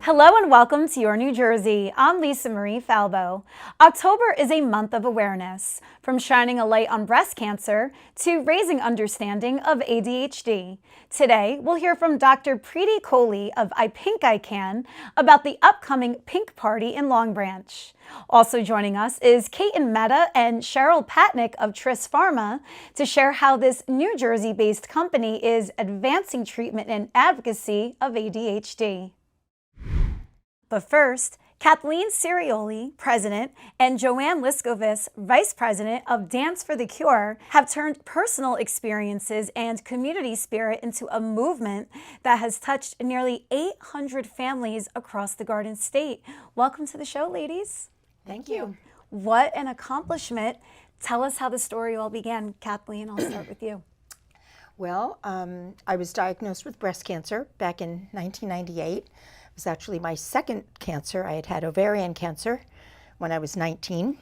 Hello and welcome to Your New Jersey. I'm Lisa Marie Falbo. October is a month of awareness, from shining a light on breast cancer to raising understanding of ADHD. Today, we'll hear from Dr. Preeti Kohli of I Pink I Can about the upcoming Pink Party in Long Branch. Also joining us is Ketan Mehta and Cheryl Patnick of Tris Pharma to share how this New Jersey-based company is advancing treatment and advocacy of ADHD. But first, Kathleen Cirioli, President, and Joanne Liskovis, Vice President of Dance for the Cure, have turned personal experiences and community spirit into a movement that has touched nearly 800 families across the Garden State. Welcome to the show, ladies. Thank you. What an accomplishment. Tell us how the story all began. Kathleen, I'll start with you. Well, I was diagnosed with breast cancer back in 1998. It was actually my second cancer. I had had ovarian cancer when I was 19.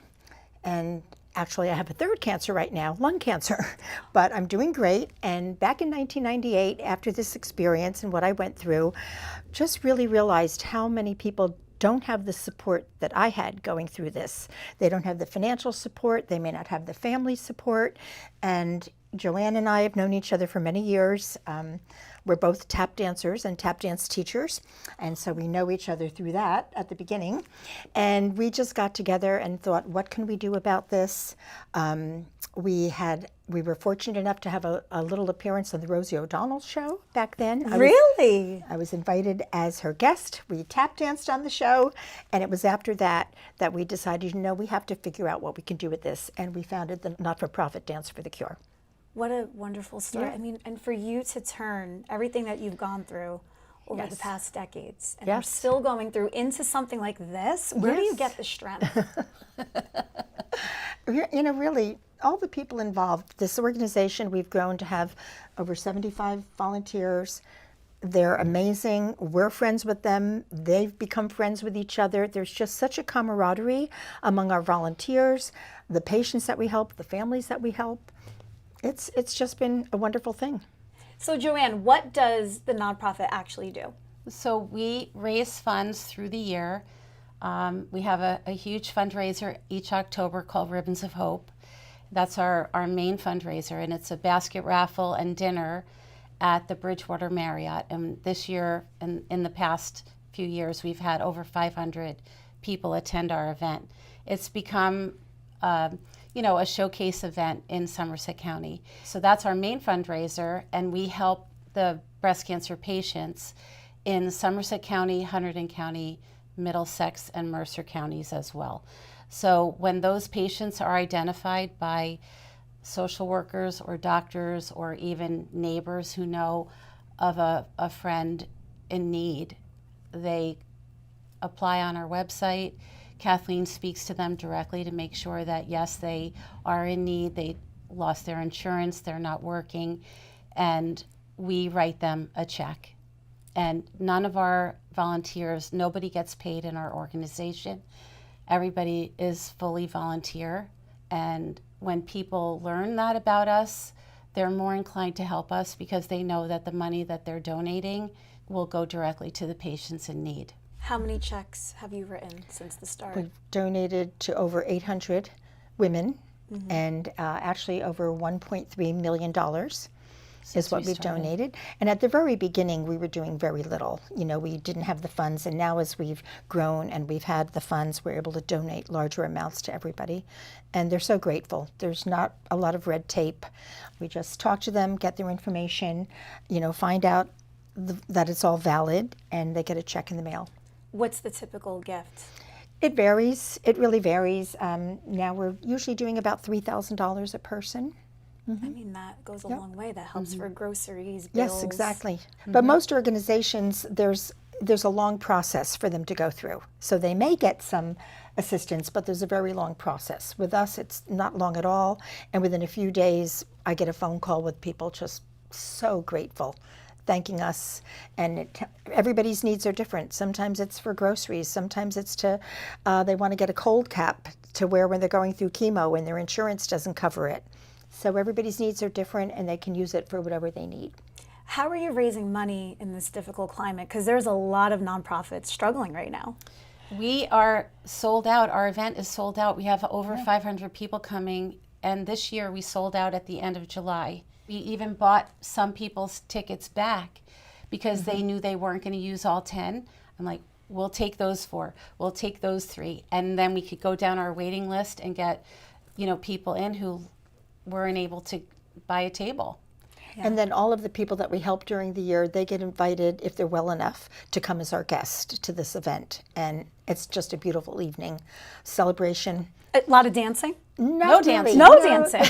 And actually I have a third cancer right now, lung cancer. But I'm doing great. And back in 1998, after this experience and what I went through, just really realized how many people don't have the support that I had going through this. They don't have the financial support. They may not have the family support. And Joanne and I have known each other for many years. We're both tap dancers and tap dance teachers, and so we know each other through that at the beginning. And we just got together and thought, what can we do about this? We were fortunate enough to have a little appearance on the Rosie O'Donnell show back then. Really? I was invited as her guest. We tap danced on the show, and it was after that we decided, we have to figure out what we can do with this, and we founded the not-for-profit Dance for the Cure. What a wonderful story. Yeah. I mean, and for you to turn everything that you've gone through over the past decades and are still going through into something like this, where do you get the strength? Really, all the people involved, this organization, we've grown to have over 75 volunteers. They're amazing. We're friends with them. They've become friends with each other. There's just such a camaraderie among our volunteers, the patients that we help, the families that we help. It's just been a wonderful thing. So Joanne, what does the nonprofit actually do? So we raise funds through the year. We have a huge fundraiser each October called Ribbons of Hope. That's our main fundraiser, and it's a basket raffle and dinner at the Bridgewater Marriott. And this year, in the past few years, we've had over 500 people attend our event. It's become a showcase event in Somerset County. So that's our main fundraiser, and we help the breast cancer patients in Somerset County, Hunterdon County, Middlesex, and Mercer counties as well. So when those patients are identified by social workers or doctors or even neighbors who know of a friend in need, they apply on our website. Kathleen speaks to them directly to make sure that, yes, they are in need, they lost their insurance, they're not working, and we write them a check. And none of our volunteers, nobody gets paid in our organization. Everybody is fully volunteer. And when people learn that about us, they're more inclined to help us because they know that the money that they're donating will go directly to the patients in need. How many checks have you written since the start? We've donated to over 800 women, and actually over $1.3 million is what we've donated. And at the very beginning, we were doing very little. We didn't have the funds, and now as we've grown and we've had the funds, we're able to donate larger amounts to everybody. And they're so grateful. There's not a lot of red tape. We just talk to them, get their information, find out that it's all valid, and they get a check in the mail. What's the typical gift? It varies. It really varies. Now we're usually doing about $3,000 a person. I mean, that goes a long way. That helps for groceries, bills. Yes, exactly. But most organizations, there's a long process for them to go through. So they may get some assistance, but there's a very long process. With us, it's not long at all. And within a few days, I get a phone call with people just so grateful, thanking us. And everybody's needs are different. Sometimes it's for groceries. Sometimes it's they want to get a cold cap to wear when they're going through chemo and their insurance doesn't cover it. So everybody's needs are different, and they can use it for whatever they need. How are you raising money in this difficult climate? Because there's a lot of nonprofits struggling right now. We are sold out. Our event is sold out. We have over 500 people coming, and this year we sold out at the end of July. We even bought some people's tickets back because they knew they weren't going to use all 10. I'm like, we'll take those 4, we'll take those 3, and then we could go down our waiting list and get, people in who weren't able to buy a table. And then all of the people that we help during the year, they get invited, if they're well enough, to come as our guest to this event. And it's just a beautiful evening celebration. A lot of dancing? No dancing. No dancing.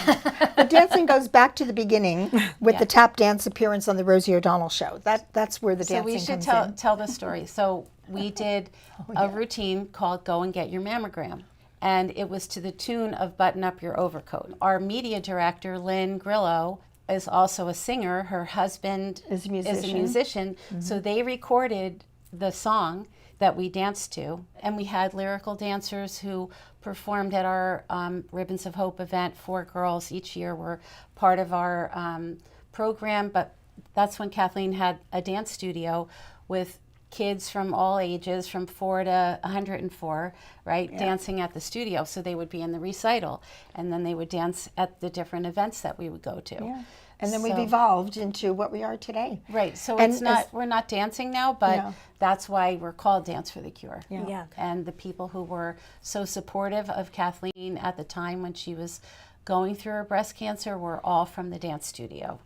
The dancing goes back to the beginning with the tap dance appearance on the Rosie O'Donnell show. That's where the So dancing we should comes in. tell the story. So we did a routine called Go and Get Your Mammogram. And it was to the tune of Button Up Your Overcoat. Our media director, Lynn Grillo, is also a singer. Her husband Is a is a musician. So they recorded the song that we danced to. And we had lyrical dancers who performed at our Ribbons of Hope event. 4 girls each year were part of our program. But that's when Kathleen had a dance studio with kids from all ages, from 4 to 104, right, dancing at the studio. So they would be in the recital, and then they would dance at the different events that we would go to. Yeah. And then we've So- evolved into what we are today. Right, so And it's not, as- we're not dancing now, but No. that's why we're called Dance for the Cure. Yeah. And the people who were so supportive of Kathleen at the time when she was going through her breast cancer were all from the dance studio.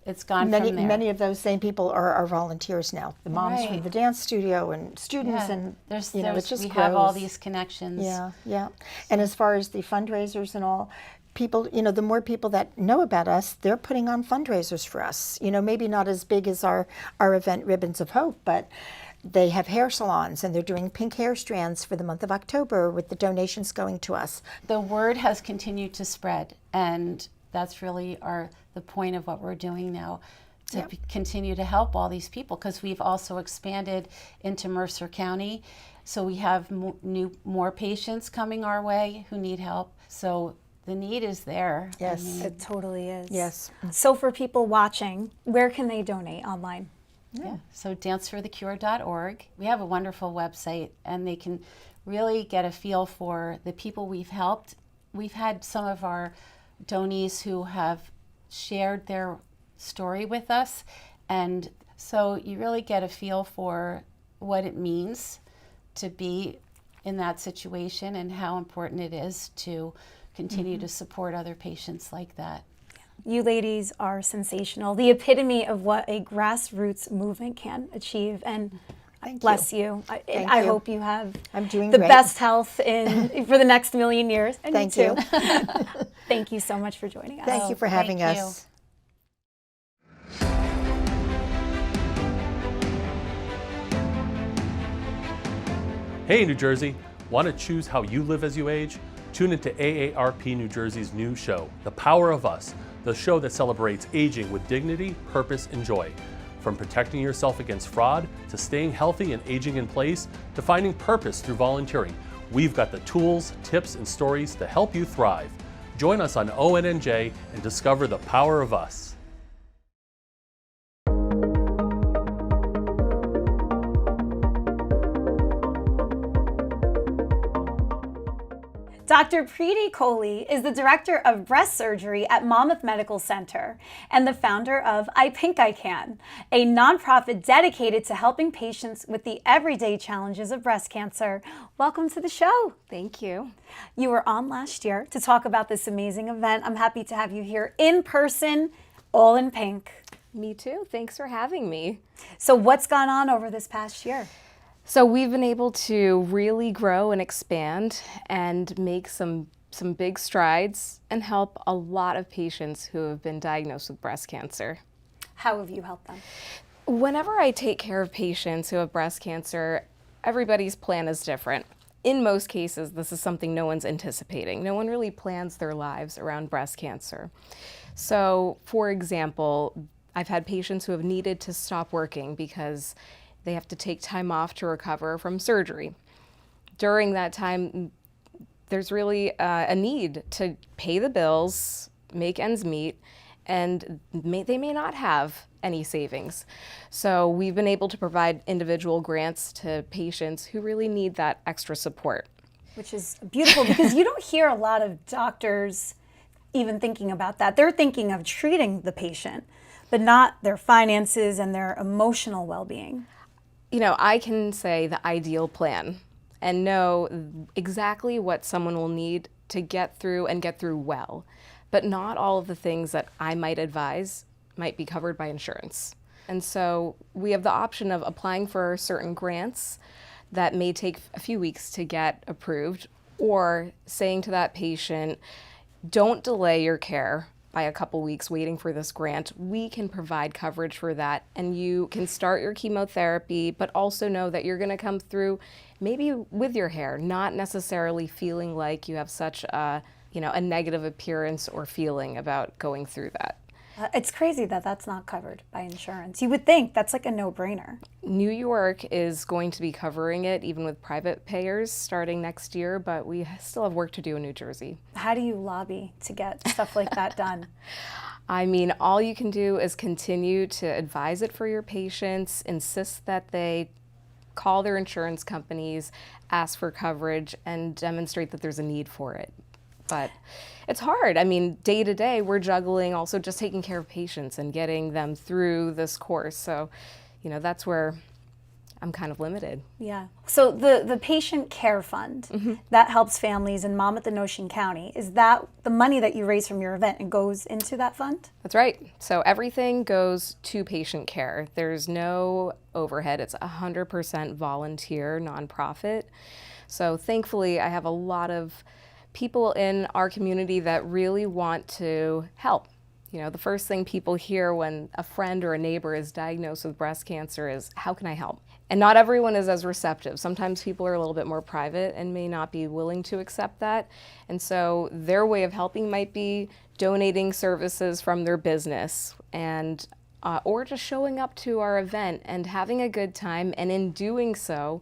It's gone Many from there. many of those same people are our volunteers now. The moms from Right. the dance studio and students, Yeah. and There's, it just we grows. have all these connections. Yeah. And as far as the fundraisers and all, people, the more people that know about us, they're putting on fundraisers for us. Maybe not as big as our event Ribbons of Hope, but they have hair salons and they're doing pink hair strands for the month of October with the donations going to us. The word has continued to spread, and that's really the point of what we're doing now, to continue to help all these people, because we've also expanded into Mercer County. So we have more patients coming our way who need help. So the need is there. Yes. It totally is. Yes. So for people watching, where can they donate online? Yeah. So danceforthecure.org. We have a wonderful website, and they can really get a feel for the people we've helped. We've had some of our donees who have shared their story with us, and so you really get a feel for what it means to be in that situation and how important it is to continue to support other patients like that. You ladies are sensational, the epitome of what a grassroots movement can achieve, and bless you. I you. hope you have I'm doing the great. best health for the next million years. And Thank you. you. Too. Thank you so much for joining us. Thank you for having thank you. us. Hey, New Jersey, want to choose how you live as you age? Tune into AARP New Jersey's new show, The Power of Us, the show that celebrates aging with dignity, purpose, and joy. From protecting yourself against fraud, to staying healthy and aging in place, to finding purpose through volunteering, we've got the tools, tips, and stories to help you thrive. Join us on ONNJ and discover the power of us. Dr. Preeti Kohli is the director of breast surgery at Monmouth Medical Center and the founder of I Think I Can, a nonprofit dedicated to helping patients with the everyday challenges of breast cancer. Welcome to the show. Thank you. You were on last year to talk about this amazing event. I'm happy to have you here in person, all in pink. Me too. Thanks for having me. So what's gone on over this past year? So we've been able to really grow and expand and make some big strides and help a lot of patients who have been diagnosed with breast cancer. How have you helped them? Whenever I take care of patients who have breast cancer, everybody's plan is different. In most cases, this is something no one's anticipating. No one really plans their lives around breast cancer. So, for example, I've had patients who have needed to stop working because they have to take time off to recover from surgery. During that time, there's really a need to pay the bills, make ends meet, and they may not have any savings. So we've been able to provide individual grants to patients who really need that extra support. Which is beautiful because you don't hear a lot of doctors even thinking about that. They're thinking of treating the patient, but not their finances and their emotional well-being. You know, I can say the ideal plan and know exactly what someone will need to get through and get through well. But not all of the things that I might advise might be covered by insurance. And so we have the option of applying for certain grants that may take a few weeks to get approved, or saying to that patient, don't delay your care by a couple weeks waiting for this grant. We can provide coverage for that, and you can start your chemotherapy, but also know that you're gonna come through maybe with your hair, not necessarily feeling like you have such a negative appearance or feeling about going through that. It's crazy that that's not covered by insurance. You would think that's like a no-brainer. New York is going to be covering it, even with private payers, starting next year, but we still have work to do in New Jersey. How do you lobby to get stuff like that done? I mean, all you can do is continue to advise it for your patients, insist that they call their insurance companies, ask for coverage, and demonstrate that there's a need for it. But it's hard. I mean, day to day, we're juggling also just taking care of patients and getting them through this course. So, that's where I'm kind of limited. Yeah. So the patient care fund, that helps families in Monmouth and Ocean County, is that the money that you raise from your event and goes into that fund? That's right. So everything goes to patient care. There's no overhead. It's 100% volunteer, nonprofit. So thankfully, I have a lot of people in our community that really want to help. The first thing people hear when a friend or a neighbor is diagnosed with breast cancer is, how can I help? And not everyone is as receptive. Sometimes people are a little bit more private and may not be willing to accept that. And so their way of helping might be donating services from their business and or just showing up to our event and having a good time, and in doing so,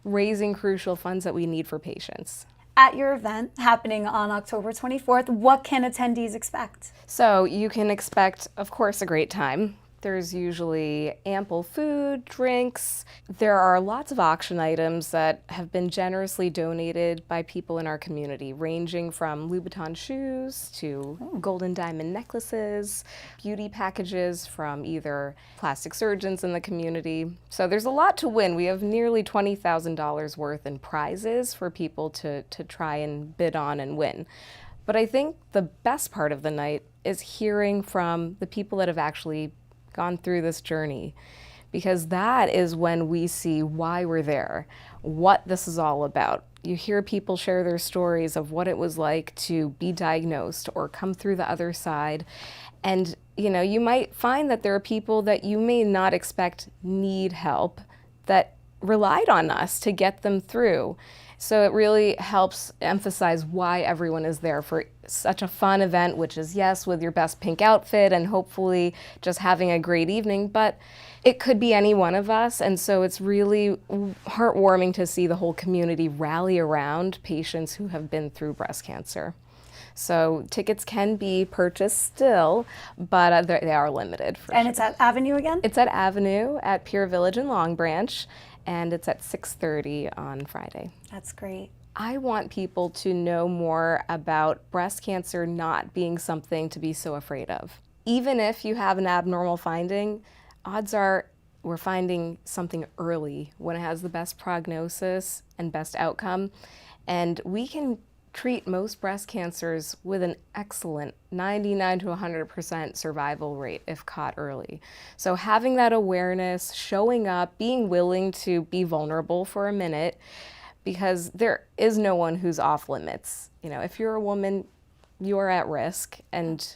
raising crucial funds that we need for patients. At your event happening on October 24th, what can attendees expect? So you can expect, of course, a great time. There's usually ample food, drinks. There are lots of auction items that have been generously donated by people in our community, ranging from Louboutin shoes to gold and diamond necklaces, beauty packages from either plastic surgeons in the community. So there's a lot to win. We have nearly $20,000 worth in prizes for people to try and bid on and win. But I think the best part of the night is hearing from the people that have actually gone through this journey, because that is when we see why we're there, what this is all about. You hear people share their stories of what it was like to be diagnosed or come through the other side. And you might find that there are people that you may not expect need help that relied on us to get them through. So it really helps emphasize why everyone is there for such a fun event, which is, yes, with your best pink outfit and hopefully just having a great evening, but it could be any one of us. And so it's really heartwarming to see the whole community rally around patients who have been through breast cancer. So tickets can be purchased still, but they are limited. And it's at Avenue again? It's at Avenue at Pier Village in Long Branch, and it's at 6:30 on Friday. That's great. I want people to know more about breast cancer not being something to be so afraid of. Even if you have an abnormal finding, odds are we're finding something early when it has the best prognosis and best outcome. And we can treat most breast cancers with an excellent 99 to 100% survival rate if caught early. So having that awareness, showing up, being willing to be vulnerable for a minute, because there is no one who's off limits. If you're a woman, you're at risk. And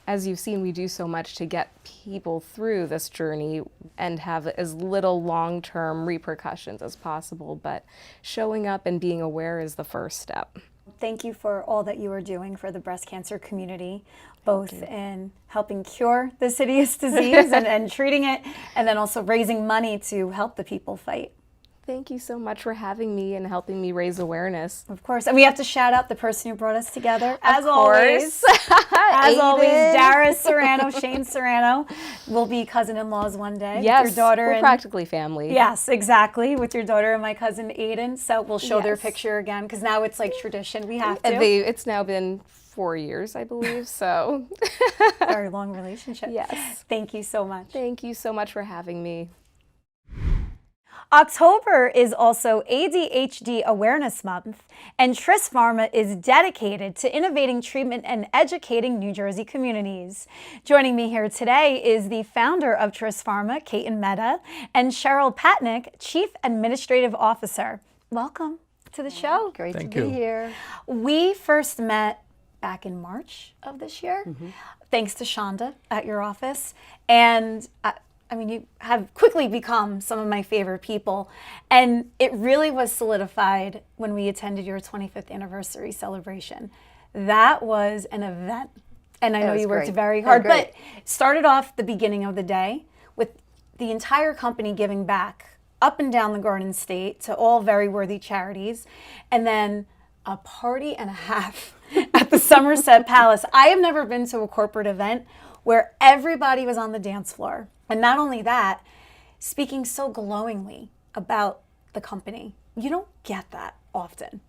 as you've seen, we do so much to get people through this journey and have as little long-term repercussions as possible. But showing up and being aware is the first step. Thank you for all that you are doing for the breast cancer community, both in helping cure this hideous disease and treating it, and then also raising money to help the people fight. Thank you so much for having me and helping me raise awareness. Of course. And we have to shout out the person who brought us together. As Of always. course. As always, Aiden. Darius Serrano, Shane Serrano will be cousin-in-laws one day. Yes, with your daughter we're and practically family. yes, exactly. With your daughter and my cousin Aiden. So we'll show their Yes. picture again because now it's like tradition. We have to. It's now been 4 years, I believe, so. Very long relationship. Yes. Thank you so much. Thank you so much for having me. October is also ADHD Awareness Month, and Tris Pharma is dedicated to innovating treatment and educating New Jersey communities. Joining me here today is the founder of Tris Pharma, Ketan Mehta, and Cheryl Patnick, Chief Administrative Officer. Welcome to the show. Great Thank to be you. here. We first met back in March of this year, thanks to Shonda at your office. And I mean, you have quickly become some of my favorite people. And it really was solidified when we attended your 25th anniversary celebration. That was an event. And I know was you worked great. very Oh, hard, great. but started off the beginning of the day with the entire company giving back up and down the Garden State to all very worthy charities. And then a party and a half at the Somerset Palace. I have never been to a corporate event where everybody was on the dance floor. And not only that, speaking so glowingly about the company. You don't get that often.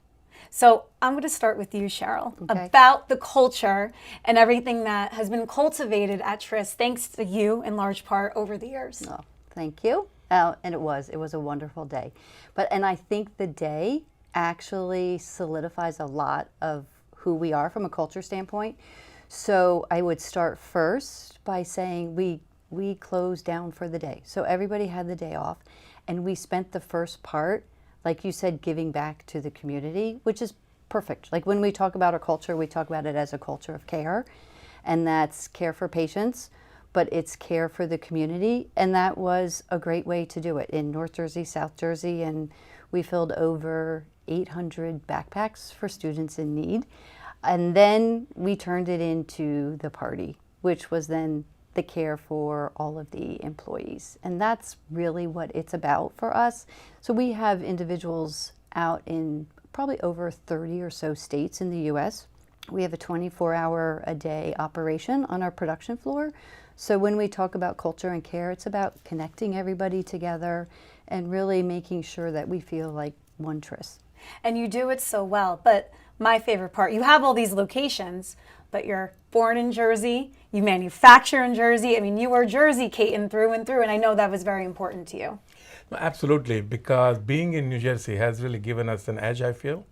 So I'm going to start with you, Cheryl, Okay. about the culture and everything that has been cultivated at Tris, thanks to you in large part over the years. Oh, thank you. And it was a wonderful day. And I think the day actually solidifies a lot of who we are from a culture standpoint. So I would start first by saying we closed down for the day. So everybody had the day off, and we spent the first part, like you said, giving back to the community, which is perfect. Like when we talk about our culture, we talk about it as a culture of care, and that's care for patients, but it's care for the community, and that was a great way to do it in North Jersey, South Jersey, and we filled over 800 backpacks for students in need. And then we turned it into the party, which was then the care for all of the employees. And that's really what it's about for us. So we have individuals out in probably over 30 or so states in the US. We have a 24-hour-a-day operation on our production floor. So when we talk about culture and care, it's about connecting everybody together and really making sure that we feel like one Tris. And you do it so well. But my favorite part, you have all these locations, but you're born in Jersey, you manufacture in Jersey. I mean, you are Jersey, Ketan, through and through, and I know that was very important to you. Absolutely, because being in New Jersey has really given us an edge, I feel,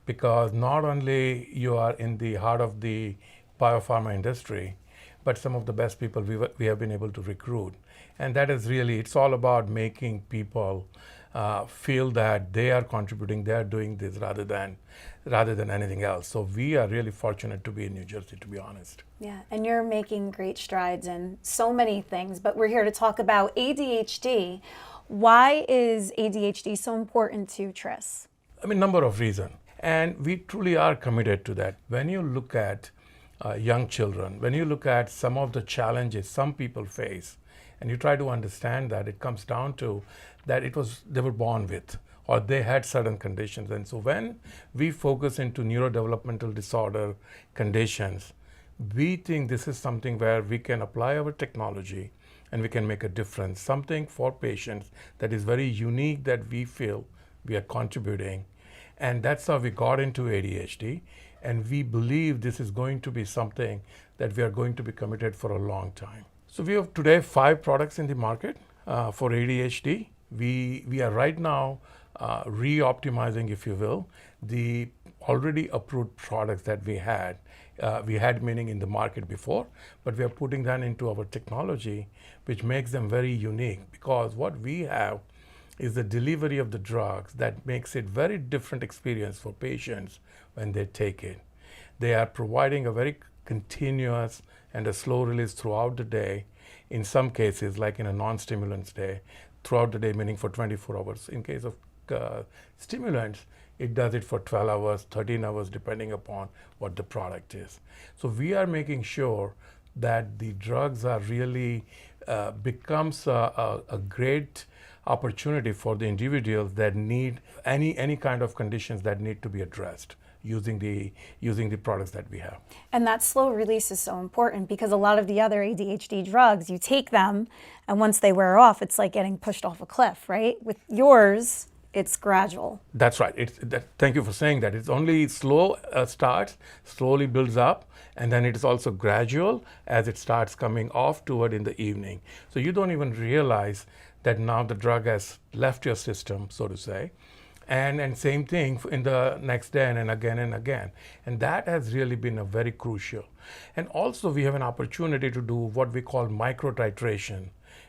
because not only you are in the heart of the biopharma industry, but some of the best people we have been able to recruit. And that is really, it's all about making people feel that they are contributing, they are doing this rather than anything else. So we are really fortunate to be in New Jersey, to be honest. Yeah, and you're making great strides in so many things, but we're here to talk about ADHD. Why is ADHD so important to Tris? I mean, number of reasons. And we truly are committed to that. When you look at young children, when you look at some of the challenges some people face, and you try to understand that, it comes down to that they were born with, or they had certain conditions. And so when we focus into neurodevelopmental disorder conditions, we think this is something where we can apply our technology and we can make a difference, something for patients that is very unique that we feel we are contributing. And that's how we got into ADHD. And we believe this is going to be something that we are going to be committed for a long time. So we have today 5 products in the market for ADHD. We are right now re-optimizing, if you will, the already approved products that we had meaning in the market before, but we are putting that into our technology, which makes them very unique, because what we have is the delivery of the drugs that makes it very different experience for patients when they take it. They are providing a very continuous and a slow release throughout the day. In some cases, like in a non-stimulants day, throughout the day, meaning for 24 hours. In case of stimulants, it does it for 12 hours, 13 hours, depending upon what the product is. So we are making sure that the drugs are really becomes a great opportunity for the individuals that need any kind of conditions that need to be addressed using the products that we have. And that slow release is so important because a lot of the other ADHD drugs, you take them and once they wear off, it's like getting pushed off a cliff, right? With yours, it's gradual. That's right. Thank you for saying that. It's only slow starts, slowly builds up, and then it is also gradual as it starts coming off toward in the evening. So you don't even realize that now the drug has left your system, so to say. And same thing in the next day and again and again. And that has really been a very crucial. And also we have an opportunity to do what we call micro titration,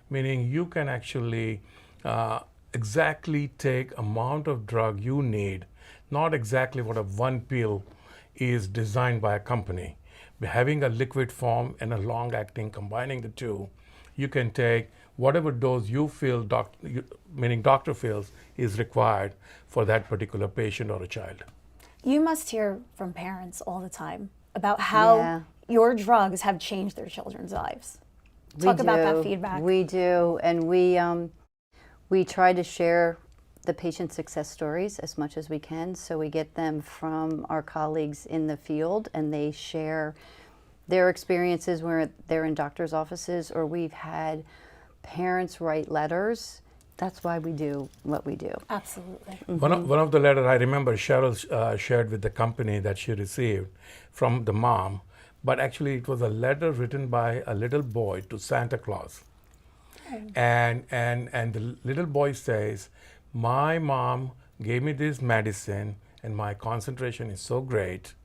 meaning you can actually exactly take amount of drug you need, not exactly what a one pill is designed by a company. But having a liquid form and a long acting, combining the two, you can take whatever dose you feel, meaning doctor feels is required for that particular patient or a child. You must hear from parents all the time about how your drugs have changed their children's lives. Talk about that feedback. We do, and we try to share the patient success stories as much as we can. So we get them from our colleagues in the field, and they share their experiences where they're in doctor's offices, or we've had parents write letters. That's why we do what we do. Absolutely. Mm-hmm. One of the letters I remember Cheryl shared with the company that she received from the mom, but actually it was a letter written by a little boy to Santa Claus. And the little boy says, my mom gave me this medicine and my concentration is so great,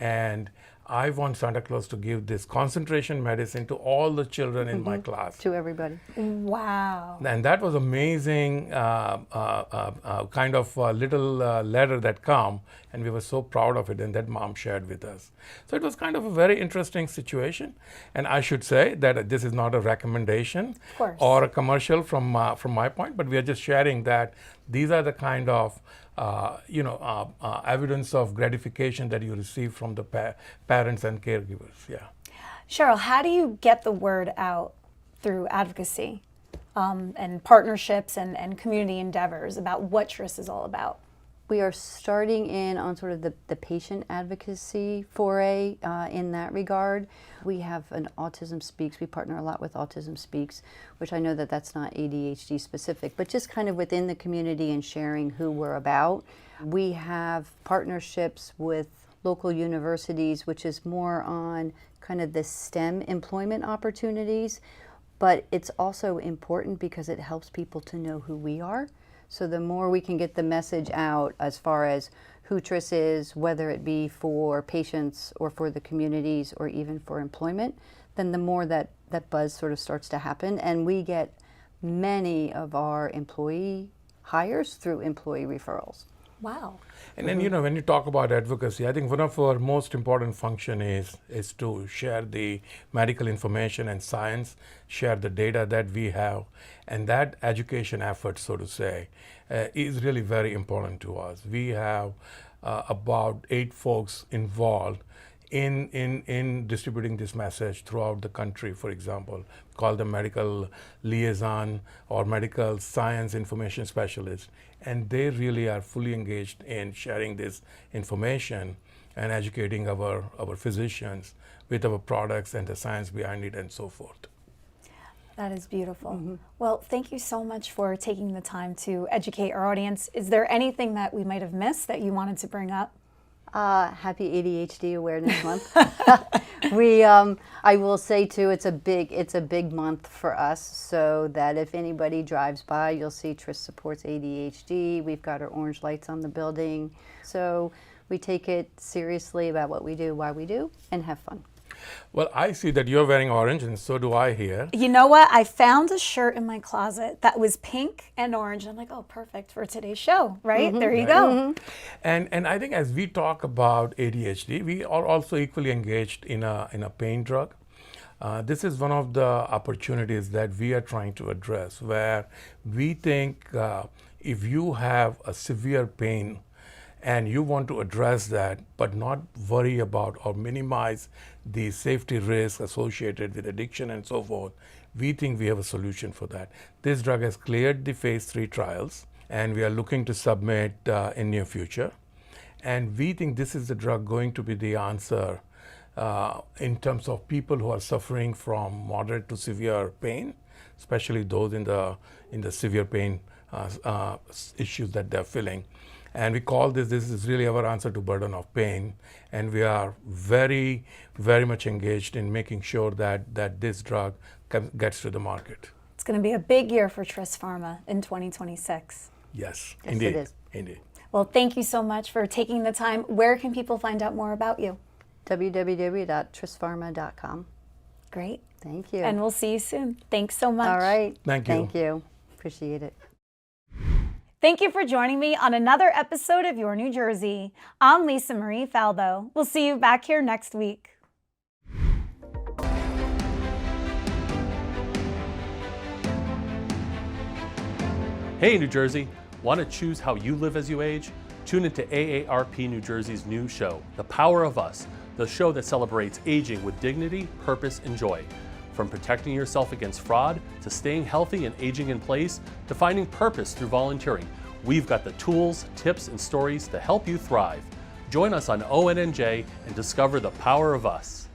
and I want Santa Claus to give this concentration medicine to all the children in my class. To everybody. Wow. And that was amazing kind of little letter that come, and we were so proud of it, and that mom shared with us. So it was kind of a very interesting situation. And I should say that this is not a recommendation or a commercial from my point, but we are just sharing that these are the kind of evidence of gratification that you receive from the parents and caregivers. Yeah. Cheryl, how do you get the word out through advocacy and partnerships and community endeavors about what Tris is all about? We are starting in on sort of the patient advocacy foray in that regard. We have an Autism Speaks. We partner a lot with Autism Speaks, which I know that that's not ADHD specific, but just kind of within the community and sharing who we're about. We have partnerships with local universities, which is more on kind of the STEM employment opportunities, but it's also important because it helps people to know who we are. So the more we can get the message out as far as who Tris is, whether it be for patients or for the communities or even for employment, then the more that buzz sort of starts to happen. And we get many of our employee hires through employee referrals. Wow. And then, when you talk about advocacy, I think one of our most important function is to share the medical information and science, share the data that we have, and that education effort, so to say, is really very important to us. We have about 8 folks involved in distributing this message throughout the country. For example, call them medical liaison or medical science information specialist, and they really are fully engaged in sharing this information and educating our physicians with our products and the science behind it and so forth. That is beautiful. Well, thank you so much for taking the time to educate our audience. Is there anything that we might have missed that you wanted to bring up? Happy ADHD Awareness Month. I will say too, it's a big month for us, so that if anybody drives by, you'll see Tris supports ADHD. We've got our orange lights on the building. So we take it seriously about what we do, why we do, and have fun. Well, I see that you're wearing orange, and so do I here. You know what? I found a shirt in my closet that was pink and orange. I'm like, oh, perfect for today's show, right? There you go. And I think as we talk about ADHD, we are also equally engaged in a pain drug. This is one of the opportunities that we are trying to address, where we think if you have a severe pain and you want to address that, but not worry about or minimize the safety risks associated with addiction and so forth, We think we have a solution for that. This drug has cleared the phase 3 trials, and we are looking to submit in near future. And we think this is the drug going to be the answer in terms of people who are suffering from moderate to severe pain, especially those in the severe pain issues that they're feeling. And we call this is really our answer to burden of pain. And we are very, very much engaged in making sure that this drug gets to the market. It's going to be a big year for Tris Pharma in 2026. Yes, Yes, indeed. it is. Indeed. Well, thank you so much for taking the time. Where can people find out more about you? www.trispharma.com. Great. Thank you. And we'll see you soon. Thanks so much. All right. Thank you. Thank you. Appreciate it. Thank you for joining me on another episode of Your New Jersey. I'm Lisa Marie Falbo. We'll see you back here next week. Hey, New Jersey, want to choose how you live as you age? Tune into AARP New Jersey's new show, The Power of Us, the show that celebrates aging with dignity, purpose, and joy. From protecting yourself against fraud, to staying healthy and aging in place, to finding purpose through volunteering, we've got the tools, tips, and stories to help you thrive. Join us on ONNJ and discover the power of us.